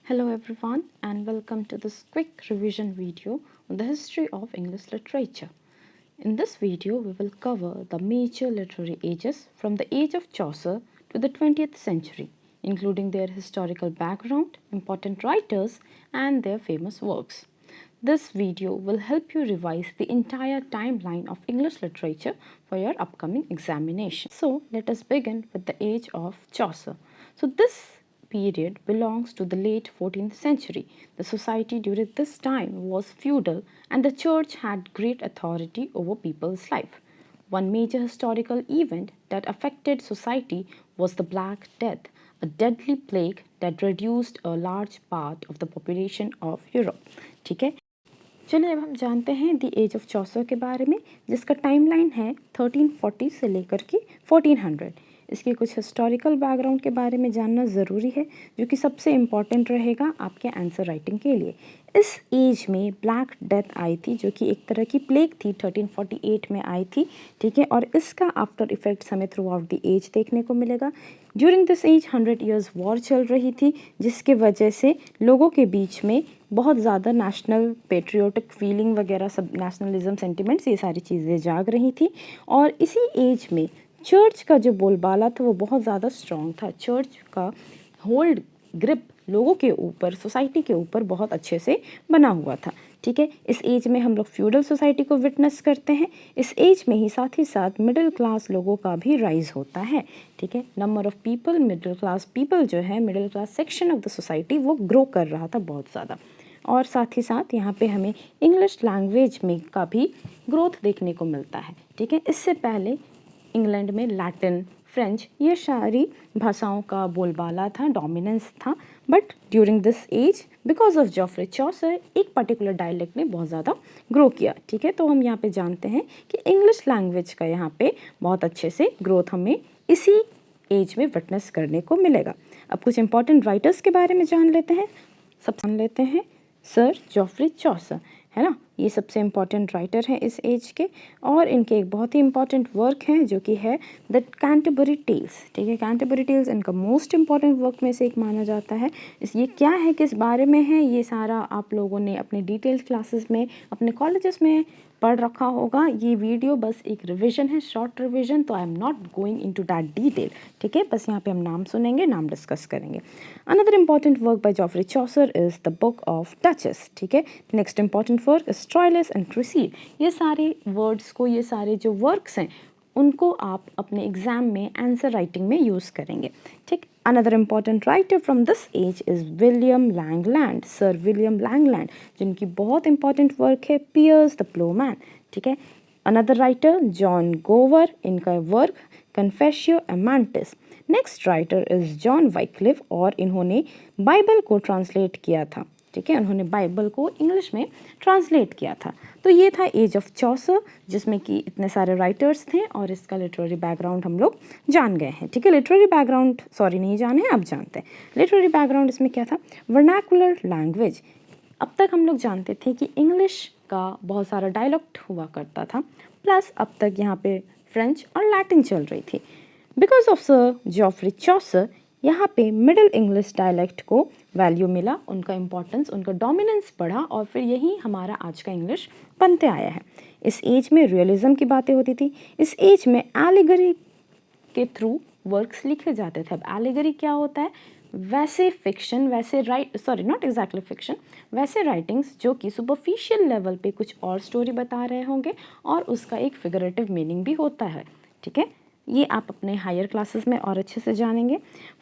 Hello everyone and welcome to this quick revision video on the history of English literature. In this video we will cover the major literary ages from the age of Chaucer to the 20th century, including their historical background, important writers and their famous works. This video will help you revise the entire timeline of English literature for your upcoming examination. So let us begin with the age of Chaucer. So this period belongs to the late 14th century. The society during this time was feudal and the church had great authority over people's life. One major historical event that affected society was the Black Death, a deadly plague that reduced a large part of the population of Europe. ठीक है, चलिए अब हम जानते हैं the age of चौसर के बारे में, जिसका टाइमलाइन है 1340 से लेकर के 1400। इसके कुछ हिस्टोरिकल बैकग्राउंड के बारे में जानना ज़रूरी है, जो कि सबसे इम्पॉर्टेंट रहेगा आपके आंसर राइटिंग के लिए। इस एज में ब्लैक डेथ आई थी, जो कि एक तरह की प्लेग थी, 1348 में आई थी, ठीक है। और इसका आफ्टर इफेक्ट्स हमें थ्रू आउट द एज देखने को मिलेगा। During this age 100 years war चल रही थी, जिसके वजह से लोगों के बीच में बहुत ज़्यादा नेशनल पेट्रियोटिक फीलिंग वगैरह सब, नेशनलिज्म सेंटिमेंट्स, ये सारी चीज़ें जाग रही थी। और इसी एज में चर्च का जो बोलबाला था वो बहुत ज़्यादा स्ट्रॉन्ग था। चर्च का होल्ड ग्रिप लोगों के ऊपर, सोसाइटी के ऊपर बहुत अच्छे से बना हुआ था, ठीक है। इस एज में हम लोग फ्यूडल सोसाइटी को विटनेस करते हैं। इस एज में ही साथ मिडिल क्लास लोगों का भी राइज होता है, ठीक है। Number of people, middle class people जो है, middle class section of the society, वो ग्रो कर रहा था बहुत ज़्यादा। और साथ ही साथ यहाँ पे हमें इंग्लिश लैंग्वेज में का भी ग्रोथ देखने को मिलता है, ठीक है। इससे पहले इंग्लैंड में लैटिन, फ्रेंच, ये सारी भाषाओं का बोलबाला था, डोमिनेंस था। But during this age because of Geoffrey Chaucer एक पर्टिकुलर डायलेक्ट ने बहुत ज़्यादा ग्रो किया, ठीक है। तो हम यहाँ पे जानते हैं कि इंग्लिश लैंग्वेज का यहाँ पे बहुत अच्छे से ग्रोथ हमें इसी एज में विटनेस करने को मिलेगा। अब कुछ इंपॉर्टेंट राइटर्स के बारे में जान लेते हैं। सर जॉफ्री चौसर, है ना, ये सबसे इम्पॉर्टेंट राइटर हैं इस एज के। और इनके एक बहुत ही इंपॉर्टेंट वर्क हैं जो कि है द कैंटरबरी टेल्स, ठीक है। कैंटरबरी टेल्स इनका मोस्ट इम्पॉर्टेंट वर्क में से एक माना जाता है। ये क्या है, किस बारे में है, ये सारा आप लोगों ने अपने डिटेल्ड क्लासेस में, अपने कॉलेजेस में पढ़ रखा होगा। ये वीडियो बस एक रिवीजन है, शॉर्ट रिवीजन, तो I am not going into that detail, ठीक है। बस यहाँ पे हम नाम सुनेंगे, नाम डिस्कस करेंगे। Another important work by Geoffrey Chaucer is the book of Duchess, ठीक है। Next important work is Troilus and Criseyde. ये सारे वर्ड्स को, ये सारे जो वर्क्स हैं, उनको आप अपने एग्जाम में आंसर राइटिंग में यूज़ करेंगे, ठीक। Another important writer from this age is William Langland, sir William Langland, जिनकी बहुत इंपॉर्टेंट वर्क है पियर्स द प्लोमैन, ठीक है। अनदर राइटर जॉन गोवर, इनका work Confessio Amantis. Next writer is John Wycliffe, और इन्होंने बाइबल को ट्रांसलेट किया था, ठीक है। उन्होंने बाइबल को इंग्लिश में ट्रांसलेट किया था। तो ये था एज ऑफ चौसर, जिसमें कि इतने सारे राइटर्स थे और इसका लिटरेरी बैकग्राउंड हम लोग जान गए हैं, ठीक है। लिटरेरी बैकग्राउंड नहीं जाने हैं, अब जानते हैं लिटरेरी बैकग्राउंड। इसमें क्या था, वर्नाकुलर लैंग्वेज। अब तक हम लोग जानते थे कि इंग्लिश का बहुत सारा डायलेक्ट हुआ करता था, प्लस अब तक यहाँ पे फ्रेंच और लैटिन चल रही थी। बिकॉज ऑफ सर जॉफ्री चौसर यहाँ पे मिडिल इंग्लिश डायलेक्ट को वैल्यू मिला, उनका इम्पोर्टेंस, उनका डोमिनेंस बढ़ा, और फिर यही हमारा आज का इंग्लिश बनते आया है। इस एज में रियलिज्म की बातें होती थी। इस एज में एलिगरी के थ्रू वर्क्स लिखे जाते थे। अब एलिगरी क्या होता है, वैसे फिक्शन, वैसे नॉट एग्जैक्टली फिक्शन, वैसे राइटिंग्स जो कि सुपरफिशियल लेवल पे कुछ और स्टोरी बता रहे होंगे और उसका एक फिगरेटिव मीनिंग भी होता है, ठीक है। ये आप अपने हायर क्लासेस में और अच्छे से जानेंगे।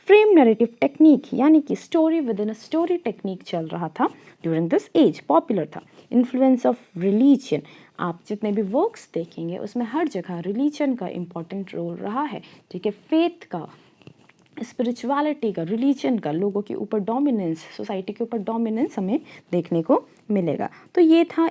फ्रेम नैरेटिव टेक्निक, यानी कि story with in a story technique चल रहा था ड्यूरिंग दिस एज, पॉपुलर था। इन्फ्लुएंस ऑफ रिलीजन, आप जितने भी वर्क्स देखेंगे उसमें हर जगह रिलीजन का इम्पॉर्टेंट रोल रहा है, ठीक है। फेथ का, स्पिरिचुअलिटी का, रिलीजन का लोगों के ऊपर डोमिनेंस, सोसाइटी के ऊपर डोमिनेंस हमें देखने को मिलेगा। तो ये था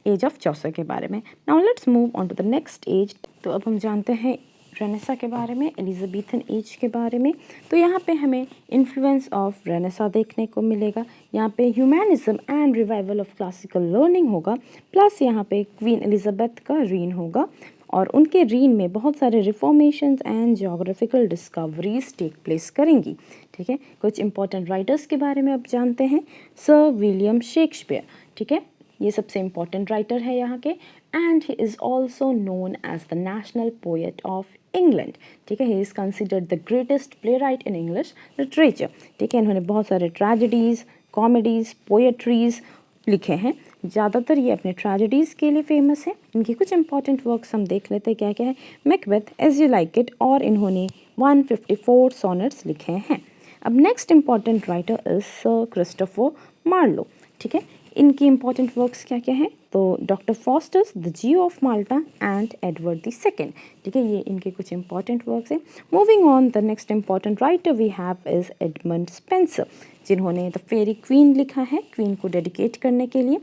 एज ऑफ चौसर के बारे में। Now let's move on to the next age. तो अब हम जानते हैं रेनेसा के बारे में, एलिजाबेथन एज के बारे में। तो यहाँ पे हमें इन्फ्लुएंस ऑफ रेनेसा देखने को मिलेगा। यहाँ पे humanism and revival of classical learning होगा, प्लस यहाँ पे क्वीन एलिजाबेथ का रीन होगा। और उनके रीन में बहुत सारे reformations and geographical discoveries take place करेंगी। ठीक है, कुछ इंपॉर्टेंट राइटर्स के बारे में अब जानते हैं। सर विलियम शेक्सपियर, ठीक है, ये सबसे इम्पॉर्टेंट राइटर है यहाँ के, and he is also known as the national poet of England. ठीक है, he is considered the greatest playwright in English literature. ठीक है, इन्होंने बहुत सारे ट्रेजेडीज़, कॉमेडीज़, पोएट्रीज़ लिखे हैं। ज़्यादातर ये अपने ट्रेजेडीज़ के लिए फेमस है। इनके कुछ इंपॉर्टेंट वर्क्स हम देख लेते हैं क्या क्या है। Macbeth, as you like it, और इन्होंने 154 सोनेट्स लिखे हैं। अब next important writer is sir Christopher Marlowe. ठीक है, इनकी इंपॉर्टेंट वर्क्स क्या क्या हैं, तो Doctor Faustus, the Jew of Malta and Edward the Second. ठीक है, ये इनके कुछ इंपॉर्टेंट वर्क्स हैं। Moving on, the next important writer we have is Edmund Spenser, जिन्होंने द फेरी क्वीन लिखा है, क्वीन को डेडिकेट करने के लिए।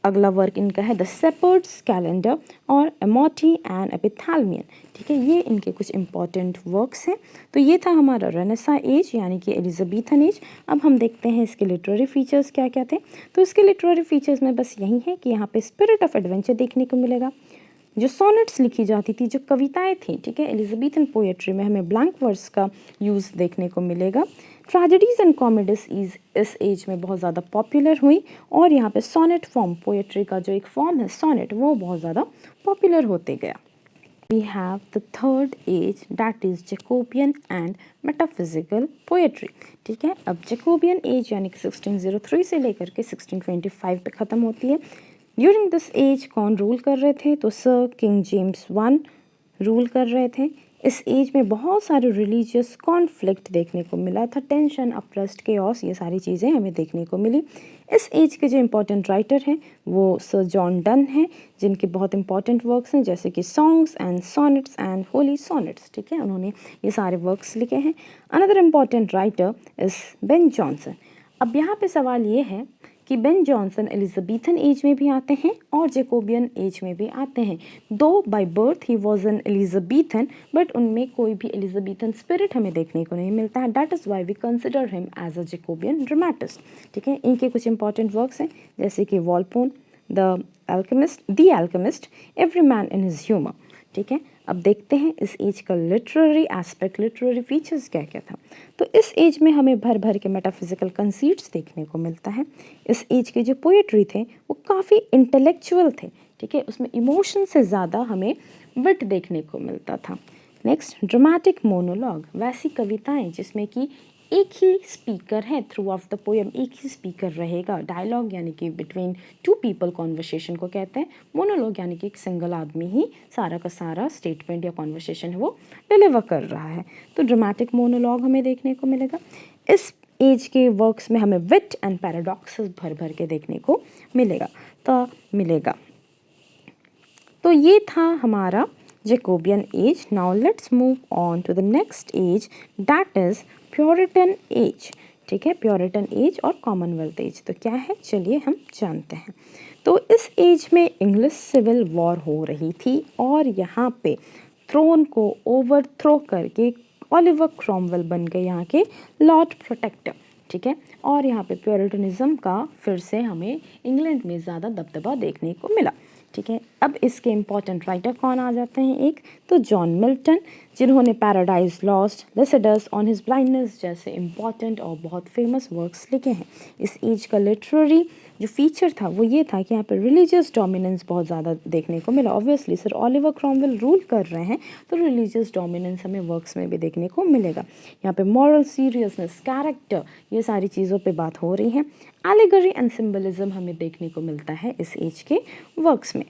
अगला वर्क इनका है द शेपर्ड्स कैलेंडर और एमोटी एंड एपिथैल्मियन। ठीक है, ये इनके कुछ इंपॉर्टेंट वर्क्स हैं। तो ये था हमारा रेनेसा एज यानी कि एलिजाबेथन एज। अब हम देखते हैं इसके लिटरेरी फीचर्स क्या क्या थे। तो इसके लिटरेरी फीचर्स में बस यही है कि यहाँ पे स्पिरिट ऑफ एडवेंचर देखने को मिलेगा। जो सोनेट्स लिखी जाती थी, जो कविताएं थी, ठीक है, एलिजाबेथन पोएट्री में हमें ब्लैंक वर्ड्स का यूज़ देखने को मिलेगा। ट्रेजेडीज़ एंड कॉमेडीज इस एज में बहुत ज़्यादा पॉपुलर हुई, और यहाँ पे सोनेट फॉर्म, पोएट्री का जो एक फॉर्म है सोनेट, वो बहुत ज़्यादा पॉपुलर होते गया। We have the third age, that is Jacobean and metaphysical poetry। ठीक है, अब Jacobean age यानी कि 1603 से लेकर के 1625 पे ख़त्म होती है। ड्यूरिंग दिस एज कौन रूल कर रहे थे, तो sir king James one rule कर रहे थे। इस एज में बहुत सारे रिलीजियस कॉन्फ्लिक्ट देखने को मिला था, टेंशन, अप्रेस्ड, केओस, ये सारी चीज़ें हमें देखने को मिली। इस एज के जो इम्पोर्टेंट राइटर हैं वो सर जॉन डन हैं, जिनके बहुत इंपॉर्टेंट वर्क्स हैं जैसे कि songs and sonnets and Holi sonnets. ठीक है, उन्होंने ये सारे वर्क्स लिखे हैं। Another important writer is Ben Jonson. अब यहाँ पे सवाल ये है कि बेन जॉनसन एलिजाबेथन एज में भी आते हैं और जैकोबियन एज में भी आते हैं। दो by birth he was an Elizabethan, but उनमें कोई भी एलिजाबेथन स्पिरिट हमें देखने को नहीं मिलता है। That is why we consider him as a Jacobean dramatist. ठीक है, इनके कुछ इंपॉर्टेंट वर्क्स हैं जैसे कि Volpone, the Alchemist, every man in his humour. ठीक है, अब देखते हैं इस एज का लिटरेरी एस्पेक्ट, लिटरेरी फीचर्स क्या क्या था। तो इस एज में हमें भर भर के मेटाफिजिकल कंसीट्स देखने को मिलता है। इस एज के जो पोएट्री थे वो काफ़ी इंटेलेक्चुअल थे। ठीक है, उसमें इमोशन से ज़्यादा हमें विट देखने को मिलता था। नेक्स्ट, ड्रामेटिक मोनोलॉग, वैसी कविताएं जिसमें कि एक ही स्पीकर है थ्रू ऑफ द पोएम, एक ही स्पीकर रहेगा। डायलॉग यानी कि बिटवीन टू पीपल कॉन्वर्सेशन को कहते हैं। मोनोलॉग यानी कि एक सिंगल आदमी ही सारा का सारा स्टेटमेंट या कॉन्वर्सेशन है वो डिलीवर कर रहा है। तो ड्रामेटिक मोनोलॉग हमें देखने को मिलेगा। इस एज के वर्क्स में हमें विट एंड पैराडॉक्सेस भर भर के देखने को मिलेगा। तो ये था हमारा Jacobean age. Now let's move on to the next age, that is Puritan age। ठीक है, प्योरिटन एज और कॉमनवेल्थ एज तो क्या है, चलिए हम जानते हैं। तो इस एज में इंग्लिश सिविल वॉर हो रही थी और यहाँ पे थ्रोन को ओवरथ्रो करके ओलिवर क्रॉमवेल बन गए यहाँ के लॉर्ड प्रोटेक्टर। ठीक है, और यहाँ पे प्योरिटनिज्म का फिर से हमें इंग्लैंड में ज़्यादा दबदबा देखने को मिला। ठीक है, अब इसके इम्पॉर्टेंट राइटर कौन आ जाते हैं, एक तो जॉन मिल्टन, जिन्होंने paradise lost, Lycidas on his blindness जैसे इम्पॉर्टेंट और बहुत फेमस वर्क्स लिखे हैं। इस एज का लिटरेरी जो फीचर था वो ये था कि यहाँ पे रिलीजियस डोमिनेंस बहुत ज़्यादा देखने को मिला। Obviously sir Oliver Cromwell rule कर रहे हैं तो रिलीजियस डोमिनेंस हमें वर्क्स में भी देखने को मिलेगा। यहाँ पे मॉरल सीरियसनेस, कैरेक्टर, ये सारी चीज़ों पे बात हो रही है। एलिगरी एंड सिंबलिज्म हमें देखने को मिलता है इस एज के वर्क्स में।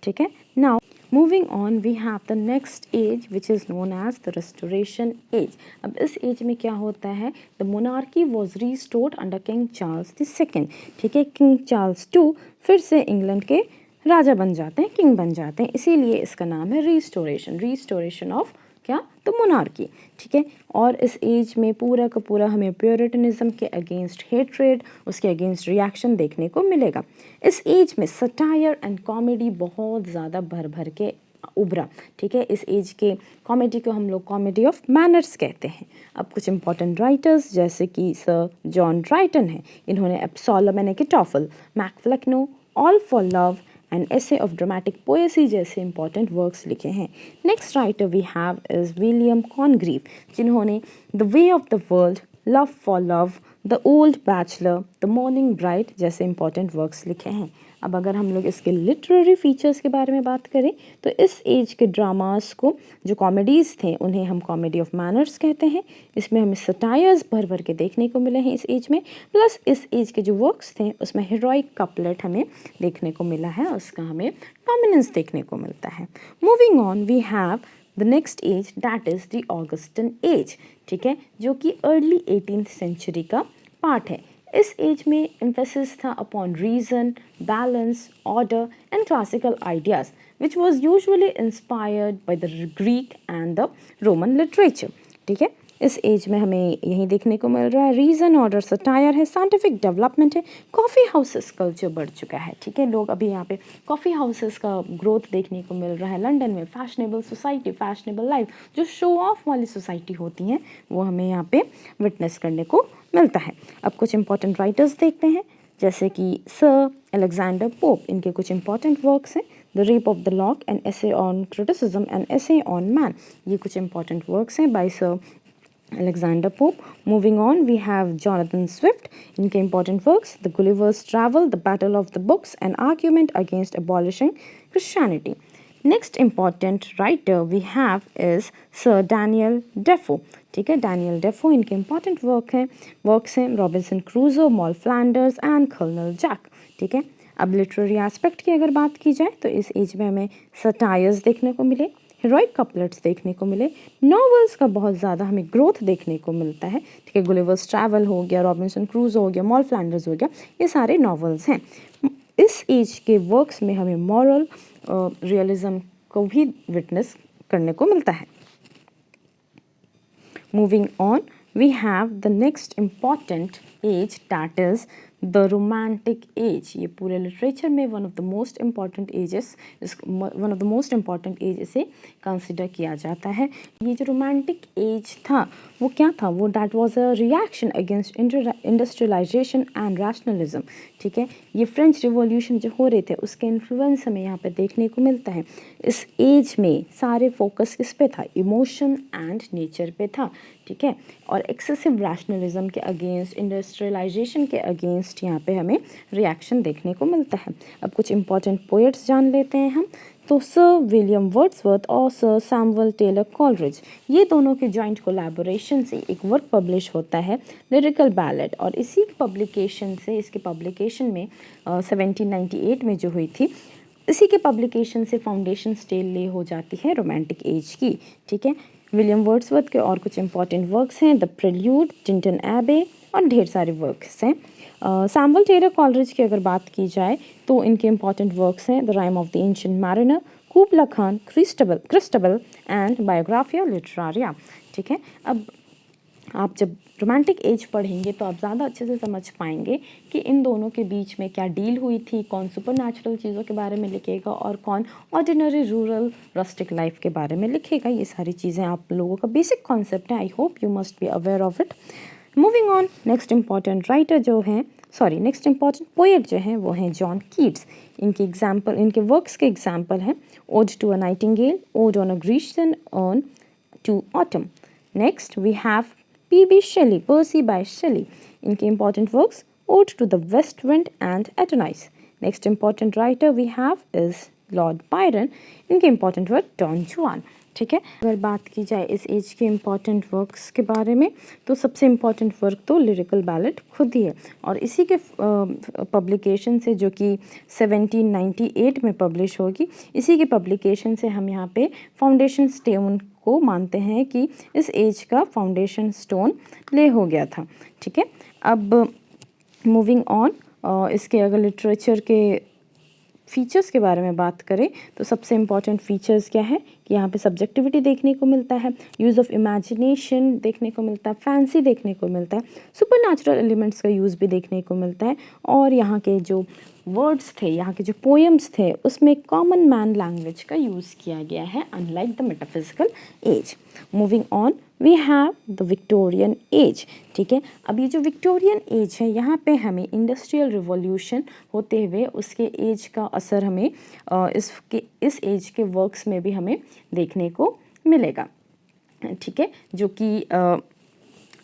ठीक है, now moving on we have the next age which is known as the Restoration age. अब इस एज में क्या होता है, the monarchy was restored under King Charles the Second. ठीक है, किंग चार्ल्स टू फिर से इंग्लैंड के राजा बन जाते हैं, किंग बन जाते हैं, इसीलिए इसका नाम है रिस्टोरेशन ऑफ क्या, तो मोनार्की। ठीक है, और इस एज में पूरा का पूरा हमें प्योरिटनिज्म के अगेंस्ट हेट्रेड, उसके अगेंस्ट रिएक्शन देखने को मिलेगा। इस एज में सटायर एंड कॉमेडी बहुत ज़्यादा भर भर के उभरा। ठीक है, इस एज के कॉमेडी को हम लोग कॉमेडी ऑफ मैनर्स कहते हैं। अब कुछ इंपॉर्टेंट राइटर्स जैसे कि सर जॉन ड्राइटन हैं, इन्होंने Absalom and Achitophel, Mac Flecknoe, all for love and essay of dramatic poesy जैसे इंपॉर्टेंट वर्क्स लिखे हैं। Next writer we have is William Congreve, जिन्होंने the way of the world, love for love, the old bachelor, the morning bright जैसे important works लिखे हैं। अब अगर हम लोग इसके लिटरेरी फीचर्स के बारे में बात करें तो इस एज के ड्रामास को, जो कॉमेडीज़ थे, उन्हें हम कॉमेडी ऑफ मैनर्स कहते हैं। इसमें हमें सटायर्स भर भर के देखने को मिले हैं इस एज में, प्लस इस एज के जो वर्क्स थे उसमें हीरोइक कपलेट हमें देखने को मिला है, उसका हमें डोमिनेंस देखने को मिलता है। Moving on we have the next age that is the Augustan age, ठीक है, जो कि अर्ली 18th सेंचुरी का पार्ट है। इस एज में एम्फेसिस था upon reason, balance, order and classical ideas which was usually inspired by the Greek and the Roman literature, ठीक है। इस एज में हमें यही देखने को मिल रहा है, रीज़न, ऑर्डर, सटायर है, साइंटिफिक डेवलपमेंट है, कॉफ़ी हाउसेस कल्चर बढ़ चुका है, ठीक है। लोग अभी यहाँ पे कॉफ़ी हाउसेस का ग्रोथ देखने को मिल रहा है। लंदन में फैशनेबल सोसाइटी, फैशनेबल लाइफ, जो शो ऑफ वाली सोसाइटी होती हैं, वो हमें यहाँ पे विटनेस करने को मिलता है। अब कुछ इंपॉर्टेंट राइटर्स देखते हैं, जैसे कि सर अलेक्जेंडर पोप, इनके कुछ इंपॉर्टेंट वर्क्स हैं। The Rape of the Lock, an essay on criticism, an essay on man, ये कुछ इंपॉर्टेंट वर्क्स हैं by sir Alexander Pope. Moving on, we have Jonathan Swift. इनके important works, The Gulliver's Travel, The Battle of the Books, An Argument Against Abolishing Christianity. Next important writer we have is Sir Daniel Defoe. ठीक है, Daniel Defoe, इनके important works हैं Robinson Crusoe, Moll Flanders and Colonel Jack, ठीक है। अब literary aspect की अगर बात की जाए तो इस एज में हमें सटायर्स देखने को मिले, हीरोइक कपलेट्स देखने को मिले, नॉवेल्स का बहुत ज़्यादा हमें ग्रोथ देखने को मिलता है, ठीक है। गुलिवर्स ट्रैवल हो गया, रॉबिन्सन क्रूजो हो गया, मॉल फ्लैंडर्स हो गया, ये सारे नॉवेल्स हैं। इस एज के वर्क्स में हमें मॉरल रियलिज्म को भी विटनेस करने को मिलता है। Moving on we have the next important age that is the Romantic age. ये पूरे लिटरेचर में one of the most important age इसे कंसिडर किया जाता है। ये जो रोमांटिक एज था वो क्या था, वो that was a reaction against industrialisation and rationalism, ठीक है। ये फ्रेंच रिवॉल्यूशन जो हो रहे थे उसके इन्फ्लुएंस हमें यहाँ पे देखने को मिलता है। इस एज में सारे फोकस किस पे था, इमोशन एंड नेचर पे था, ठीक है। और एक्सेसिव रैशनलिज्म के अगेंस्ट, इंडस्ट्रियलाइजेशन के अगेंस्ट यहाँ पे हमें रिएक्शन देखने को मिलता है। अब कुछ इंपॉर्टेंट पोएट्स जान लेते हैं हम। तो सर विलियम वर्ड्सवर्थ और सर सैमुअल टेलर कॉलरिज, ये दोनों के जॉइंट कोलैबोरेशन से एक वर्क पब्लिश होता है, लिरिकल बैलेड, और इसी पब्लिकेशन से, इसके पब्लिकेशन में 1798 में जो हुई थी, इसी के पब्लिकेशन से फाउंडेशन स्टेल ले हो जाती है रोमांटिक एज की, ठीक है। विलियम वर्ड्सवर्थ के और कुछ इंपॉर्टेंट वर्क्स हैं, द प्रेल्यूड, टिंटन एबे और ढेर सारे वर्क्स हैं। सैमुअल टेलर कॉलरिज की अगर बात की जाए तो इनके इंपॉर्टेंट वर्क्स हैं the rime of the ancient mariner, Kubla Khan, Christabel and Biographia Literaria, ठीक है। अब आप जब रोमांटिक एज पढ़ेंगे तो आप ज़्यादा अच्छे से समझ पाएंगे कि इन दोनों के बीच में क्या डील हुई थी, कौन सुपर नेचुरल चीज़ों के बारे में लिखेगा और कौन ऑर्डिनरी रूरल रस्टिक लाइफ के बारे में लिखेगा। ये सारी चीज़ें आप लोगों का बेसिक कॉन्सेप्ट है, I hope you must be aware of it. Moving on, next important writer जो हैं, नेक्स्ट इंपॉर्टेंट पोएट जो हैं वो हैं जॉन कीट्स। इनके वर्क्स के एग्जाम्पल हैं ode to a nightingale, ode on a Grecian urn to autumn. Next we have P.B. Shelley, Percy by Shelley. इनके important works, Ode to the West Wind and Adonis. Next important writer we have is Lord Byron. इनके important work, Don Juan. ठीक है, अगर बात की जाए इस as के इम्पॉर्टेंट वर्क्स के बारे में तो सबसे इम्पॉर्टेंट वर्क तो लिरिकल बैलेड खुद ही है, और इसी के पब्लिकेशन से, जो कि 1798 में पब्लिश होगी, इसी के पब्लिकेशन से हम यहाँ पे फाउंडेशन स्टोन को मानते हैं कि इस एज का फाउंडेशन स्टोन ले हो गया था, ठीक है। अब मूविंग ऑन, इसके अगर लिटरेचर के फीचर्स के बारे में बात करें तो सबसे इम्पॉर्टेंट फीचर्स क्या है कि यहाँ पे सब्जेक्टिविटी देखने को मिलता है, यूज़ ऑफ इमेजिनेशन देखने को मिलता है, फैंसी देखने को मिलता है, सुपर नेचुरल एलिमेंट्स का यूज़ भी देखने को मिलता है, और यहाँ के जो वर्ड्स थे, यहाँ के जो पोएम्स थे, उसमें कॉमन मैन लैंग्वेज का यूज़ किया गया है, unlike the metaphysical age. Moving on we have the Victorian age. ठीक है, अब ये जो विक्टोरियन एज है यहाँ पे हमें इंडस्ट्रियल रिवॉल्यूशन होते हुए उसके एज का असर हमें इस एज के वर्क्स में भी हमें देखने को मिलेगा। ठीक है, जो कि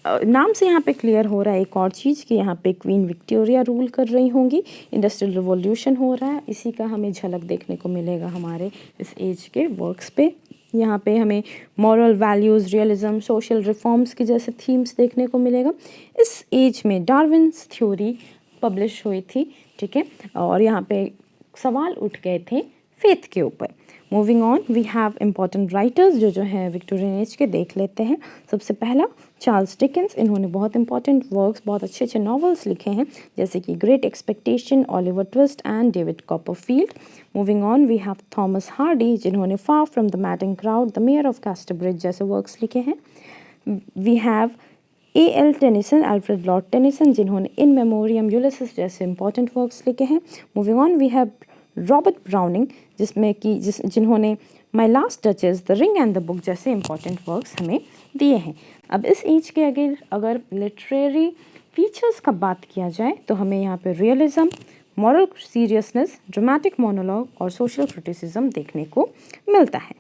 नाम से यहाँ पे क्लियर हो रहा है एक और चीज़ कि यहाँ पे क्वीन विक्टोरिया रूल कर रही होंगी, इंडस्ट्रियल रिवॉल्यूशन हो रहा है, इसी का हमें झलक देखने को मिलेगा हमारे इस एज के वर्क्स पे। यहाँ पे हमें moral values, realism, social reforms के जैसे थीम्स देखने को मिलेगा। इस एज में डार्विन्स थ्योरी पब्लिश हुई थी। ठीक है, और यहाँ पे सवाल उठ गए थे फेथ के ऊपर। Moving on, we have important writers जो हैं विक्टोरियन एज के, देख लेते हैं। सबसे पहला चार्ल्स डिकेंस, इन्होंने बहुत इंपॉर्टेंट वर्क्स, बहुत अच्छे अच्छे नॉवेल्स लिखे हैं, जैसे कि great expectation, Oliver Twist and David Copperfield. Moving on, we have Thomas Hardy, जिन्होंने far from the madding crowd, the mayor of Casterbridge जैसे वर्क्स लिखे हैं। We have A.L. Tennyson, Alfred Lord Tennyson, जिन्होंने in memoriam, Ulysses जैसे important works लिखे हैं। Moving on, we have Robert Browning, जिन्होंने my last duchess, the ring and the book जैसे important works हमें दिए हैं। अब इस एज के अगर लिटरेरी फीचर्स का बात किया जाए तो हमें यहाँ पे realism, moral seriousness, dramatic monologue और सोशल क्रिटिसिज्म देखने को मिलता है।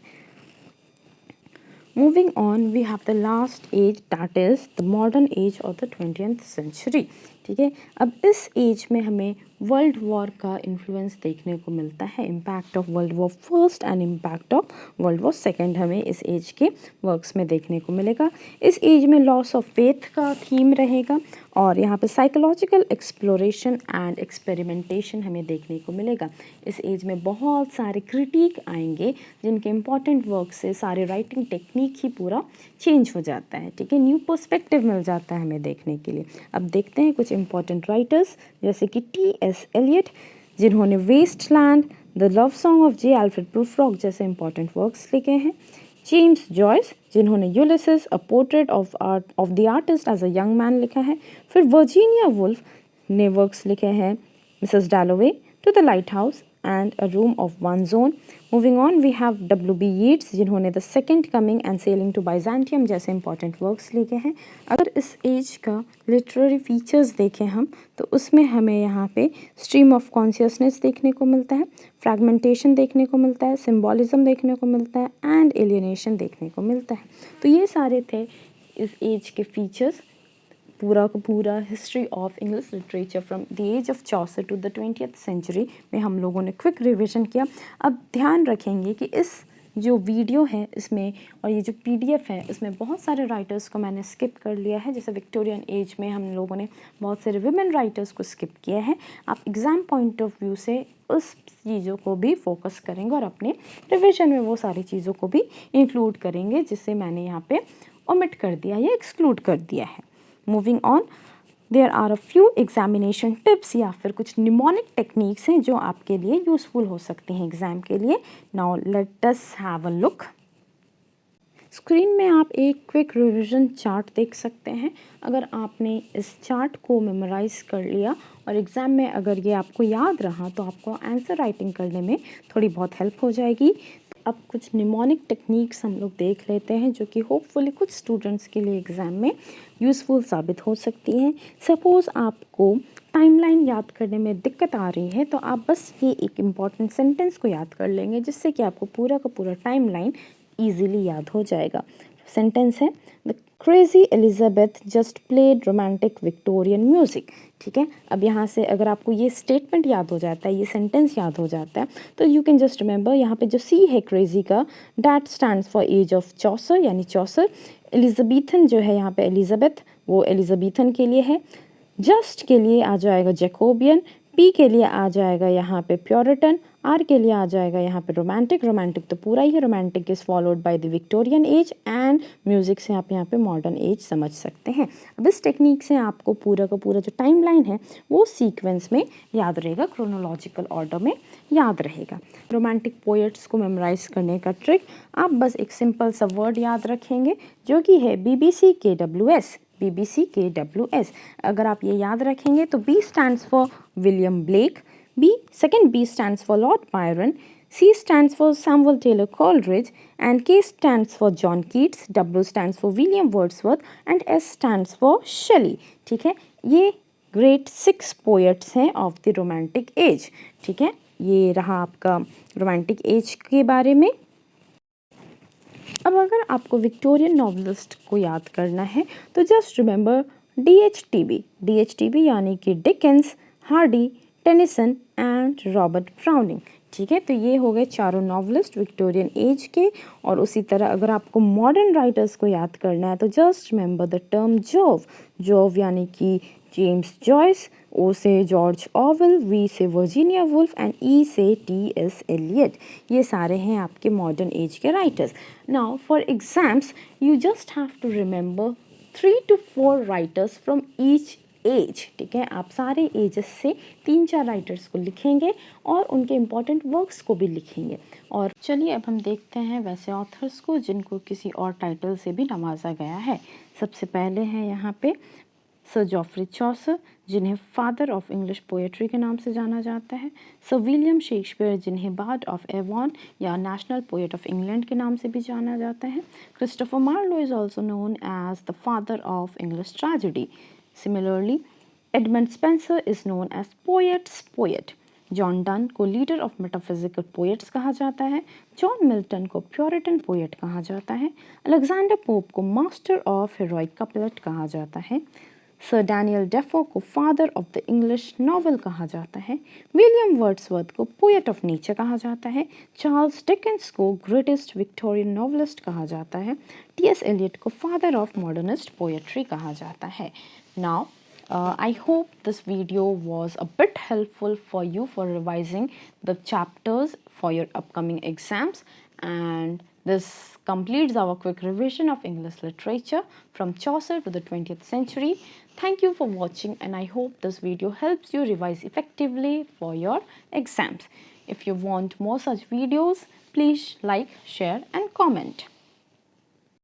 Moving on, we have the last age, that is the modern age of the 20th century. ठीक है, अब इस एज में हमें वर्ल्ड वॉर का इन्फ्लुएंस देखने को मिलता है, impact of world war first and impact of world war second हमें इस एज के वर्क्स में देखने को मिलेगा। इस एज में लॉस ऑफ फेथ का थीम रहेगा और यहाँ पे साइकोलॉजिकल एक्सप्लोरेशन एंड एक्सपेरिमेंटेशन हमें देखने को मिलेगा। इस एज में बहुत सारे क्रिटिक आएंगे जिनके इम्पॉर्टेंट वर्क से सारे राइटिंग टेक्निक ही पूरा चेंज हो जाता है। ठीक है, न्यू पर्सपेक्टिव मिल जाता है हमें देखने के लिए। अब देखते हैं कुछ इम्पॉर्टेंट राइटर्स, जैसे कि T.S. एलियट, जिन्होंने wasteland, the love song of J Alfred Prufrock जैसे इंपॉर्टेंट वर्क्स लिखे हैं। जेम्स जॉयस, जिन्होंने Ulysses, a portrait of the artist as a young man लिखा है। फिर वर्जीनिया वुल्फ ने वर्क्स लिखे हैं, Mrs Dalloway, to the lighthouse and a room of one's own. Moving on, we have W.B. Yeats, जिन्होंने the second coming and sailing to Byzantium जैसे important works लिखे हैं। अगर इस एज का लिटरेरी फीचर्स देखें हम तो उसमें हमें यहाँ पे स्ट्रीम ऑफ कॉन्शियसनेस देखने को मिलता है, फ्रैगमेंटेशन देखने को मिलता है, सिम्बॉलिज्म देखने को मिलता है एंड एलियनेशन देखने को मिलता है। तो ये सारे थे इस एज के फीचर्स। पूरा का पूरा history of English literature from the age of Chaucer to the 20th century में हम लोगों ने क्विक रिविजन किया। अब ध्यान रखेंगे कि इस जो वीडियो है इसमें और ये जो PDF है इसमें बहुत सारे राइटर्स को मैंने स्किप कर लिया है। जैसे विक्टोरियन एज में हम लोगों ने बहुत सारे विमेन राइटर्स को स्किप किया है। आप एग्ज़ाम पॉइंट ऑफ व्यू से उस चीज़ों को भी फोकस करेंगे और अपने रिविजन में वो सारी चीज़ों को भी इंक्लूड करेंगे जिससे मैंने यहाँ पे ओमिट कर दिया या एक्सक्लूड कर दिया है। Moving on, there are a few examination tips या फिर कुछ निमोनिक टेक्निक्स हैं जो आपके लिए यूज़फुल हो सकती हैं एग्ज़ाम के लिए। Now let us have a look. Screen में आप एक क्विक रिवीजन चार्ट देख सकते हैं। अगर आपने इस चार्ट को मेमोराइज़ कर लिया और एग्ज़ाम में अगर ये आपको याद रहा तो आपको आंसर राइटिंग करने में थोड़ी बहुत हेल्प हो जाएगी। अब कुछ निमोनिक टेक्निक्स हम लोग देख लेते हैं जो कि होपफुली कुछ स्टूडेंट्स के लिए एग्ज़ाम में यूज़फुल साबित हो सकती हैं। सपोज़ आपको टाइमलाइन याद करने में दिक्कत आ रही है तो आप बस ये एक इम्पॉर्टेंट सेंटेंस को याद कर लेंगे जिससे कि आपको पूरा का पूरा टाइमलाइन ईजीली याद हो जाएगा। सेंटेंस है, the crazy Elizabeth just played romantic Victorian music. ठीक है, अब यहाँ से अगर आपको ये स्टेटमेंट याद हो जाता है, ये सेंटेंस याद हो जाता है तो यू कैन जस्ट रिमेंबर यहाँ पे जो C है क्रेजी का, that stands for age of Chaucer यानी चॉसर। एलिजाबेथन जो है यहाँ पे एलिजाबेथ, वो एलिजाबेथन के लिए है। जस्ट के लिए आ जाएगा जैकोबियन, P के लिए आ जाएगा यहाँ पे प्योरिटन, R के लिए आ जाएगा यहाँ पे रोमांटिक। रोमांटिक तो पूरा ही है, romantic is followed by the Victorian as and music से आप यहाँ पे मॉडर्न एज समझ सकते हैं। अब इस टेक्निक से आपको पूरा का पूरा जो टाइमलाइन है वो सीक्वेंस में याद रहेगा, क्रोनोलॉजिकल ऑर्डर में याद रहेगा। रोमांटिक पोएट्स को मेमोराइज करने का ट्रिक, आप बस एक सिंपल सा वर्ड याद रखेंगे जो कि है BBCKWS। BBCKWS अगर आप ये याद रखेंगे तो B stands for William Blake, second B stands for Lord Byron, C stands for Samuel Taylor Coleridge, and K stands for John Keats, W stands for William Wordsworth, and S stands for Shelley. ठीक है, ये great 6 poets हैं of the Romantic as. ठीक है, ये रहा आपका romantic as के बारे में. अब अगर आपको विक्टोरियन नॉवलिस्ट को याद करना है तो जस्ट रिमेंबर DHTB यानी कि Dickens, Hardy, Tennyson and Robert browning. ठीक है, तो ये हो गए चारों नॉवलिस्ट विक्टोरियन एज के. और उसी तरह अगर आपको मॉडर्न राइटर्स को याद करना है तो just remember the term Jove यानी कि जेम्स जॉयस, ओ से जॉर्ज ऑवेल, वी से वर्जीनिया वुल्फ एंड ई से T.S. एलियट. ये सारे हैं आपके मॉडर्न एज के writers. Now for exams you just have to remember 3 to 4 writers from each age. ठीक है, आप सारे एजेस से 3-4 राइटर्स को लिखेंगे और उनके इम्पॉर्टेंट वर्क्स को भी लिखेंगे. और चलिए अब हम देखते हैं वैसे ऑथर्स को जिनको किसी और टाइटल से भी नवाजा गया है. सबसे पहले हैं यहाँ पे सर जॉफ्री चॉसर, जिन्हें फादर ऑफ इंग्लिश पोएट्री के नाम से जाना जाता है. सर विलियम शेक्सपियर, जिन्हें बार्ड ऑफ एवॉन या नेशनल पोएट ऑफ इंग्लैंड के नाम से भी जाना जाता है. Christopher Marlowe is also known as the father of English tragedy. Similarly Edmund Spenser is known as poets' poet. John Donne को लीडर ऑफ मेटाफिजिकल पोएट्स कहा जाता है. जॉन मिल्टन को प्योरिटन पोएट कहा जाता है. अलेक्जेंडर पोप को master of heroic couplet कहा जाता है. सर डैनियल डेफो को father of the English novel कहा जाता है. विलियम वर्ड्सवर्थ को पोएट ऑफ नेचर कहा जाता है. चार्ल्स डिकेंस को ग्रेटेस्ट विक्टोरियन नॉवलिस्ट कहा जाता है. T.S. एलियट को फादर ऑफ मॉडर्निस्ट पोएट्री कहा जाता है. Now I hope this video was a bit helpful for you for revising the chapters for your upcoming exams, and this completes our quick revision of English literature from Chaucer to the 20th century. Thank you for watching, and I hope this video helps you revise effectively for your exams. If you want more such videos, please like, share and comment.